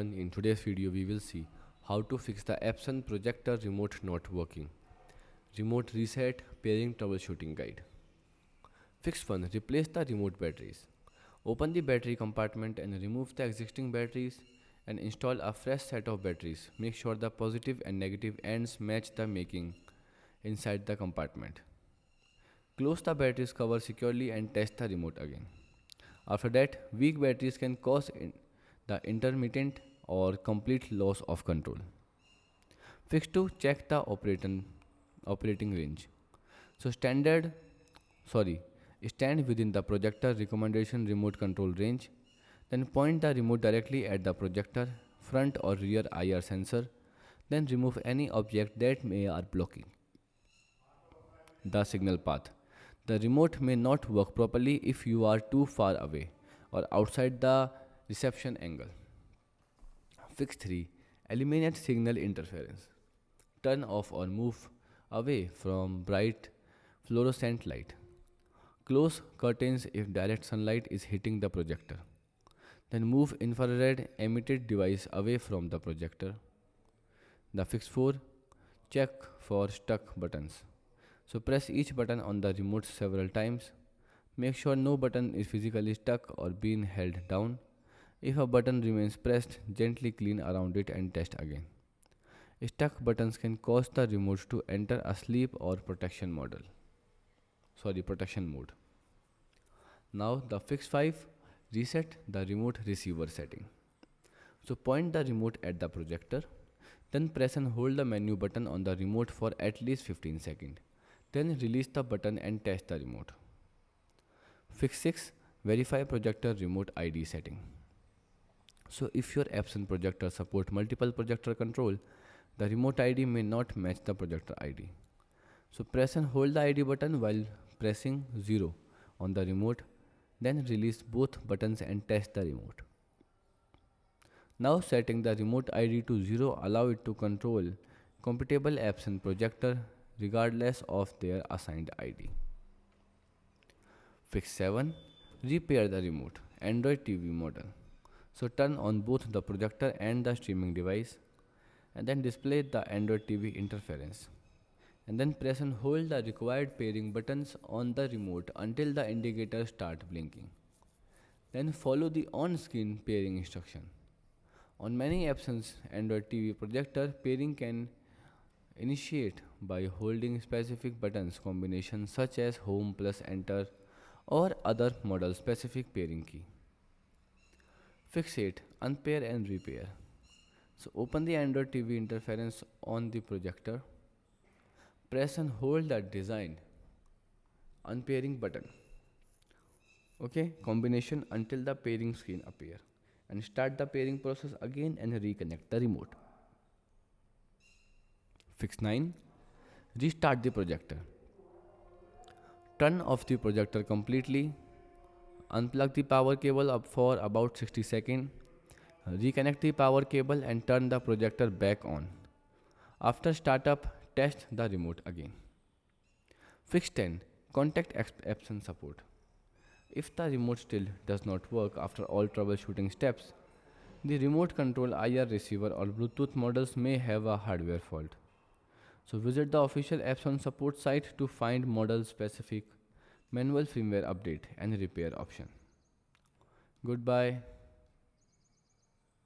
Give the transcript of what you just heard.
In today's video, we will see how to fix the Epson Projector remote not working. Remote reset pairing troubleshooting guide. Fix 1. Replace the remote batteries. Open the battery compartment and remove the existing batteries and install a fresh set of batteries. Make sure the positive and negative ends match the making inside the compartment. Close the batteries cover securely and test the remote again. After that, weak batteries can cause the intermittent or complete loss of control. Fix 2. Check the operating range. So stand within the projector recommendation remote control range. Then point the remote directly at the projector, front or rear IR sensor. Then remove any object that may are blocking the signal path. The remote may not work properly if you are too far away or outside the reception angle. Fix 3. Eliminate signal interference. Turn off or move away from bright fluorescent light. Close curtains if direct sunlight is hitting the projector. Then move infrared emitted device away from the projector. The fix 4. Check for stuck buttons. So press each button on the remote several times. Make sure no button is physically stuck or being held down. If a button remains pressed, gently clean around it and test again. Stuck buttons can cause the remote to enter a sleep or protection mode. Now the fix 5. Reset the remote receiver setting. So point the remote at the projector. Then press and hold the menu button on the remote for at least 15 seconds. Then release the button and test the remote. Fix 6. Verify projector remote ID setting. So if your Epson projector support multiple projector control, the remote ID may not match the projector ID. So press and hold the ID button while pressing 0 on the remote. Then release both buttons and test the remote. Now setting the remote ID to 0 allow it to control compatible Epson projector regardless of their assigned ID. Fix 7. Repair the remote Android TV model. So turn on both the projector and the streaming device and then display the Android TV interference. And then press and hold the required pairing buttons on the remote until the indicator starts blinking. Then follow the on-screen pairing instruction. On many Epson's Android TV projector, pairing can initiate by holding specific buttons combinations such as home plus enter or other model specific pairing key. Fix 8. Unpair and repair. So open the Android TV interference on the projector. Press and hold the designed unpairing button. Combination until the pairing screen appear. And start the pairing process again and reconnect the remote. Fix 9. Restart the projector. Turn off the projector completely. Unplug the power cable up for about 60 seconds. Reconnect the power cable and turn the projector back on. After startup, test the remote again. Fix 10. Contact Epson support. If the remote still does not work after all troubleshooting steps, the remote control IR receiver or Bluetooth models may have a hardware fault. So visit the official Epson support site to find model specific manual firmware update and repair option. Goodbye.